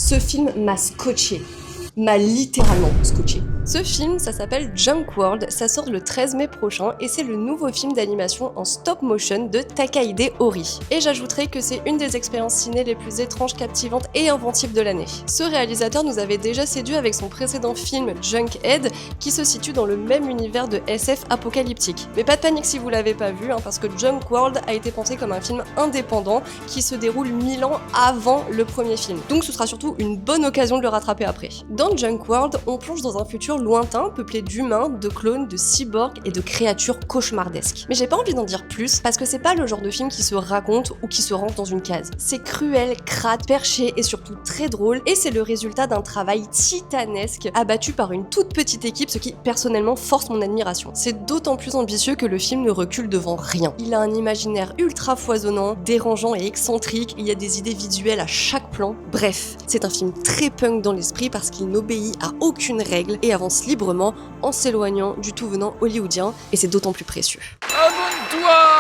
Ce film m'a scotché. M'a littéralement scotché. Ce film, ça s'appelle Junk World, ça sort le 13 mai prochain et c'est le nouveau film d'animation en stop motion de Takahide Ori. Et j'ajouterai que c'est une des expériences ciné les plus étranges, captivantes et inventives de l'année. Ce réalisateur nous avait déjà séduit avec son précédent film Junkhead, qui se situe dans le même univers de SF apocalyptique. Mais pas de panique si vous l'avez pas vu, parce que Junk World a été pensé comme un film indépendant qui se déroule 1000 ans avant le premier film. Donc ce sera surtout une bonne occasion de le rattraper après. Dans Junk World, on plonge dans un futur lointain peuplé d'humains, de clones, de cyborgs et de créatures cauchemardesques. Mais j'ai pas envie d'en dire plus parce que c'est pas le genre de film qui se raconte ou qui se range dans une case. C'est cruel, crade, perché et surtout très drôle et c'est le résultat d'un travail titanesque abattu par une toute petite équipe, ce qui personnellement force mon admiration. C'est d'autant plus ambitieux que le film ne recule devant rien. Il a un imaginaire ultra foisonnant, dérangeant et excentrique, il y a des idées visuelles à chaque plan. Bref, c'est un film très punk dans l'esprit parce qu'il n'obéit à aucune règle et avance librement en s'éloignant du tout venant hollywoodien et c'est d'autant plus précieux. Abonne-toi!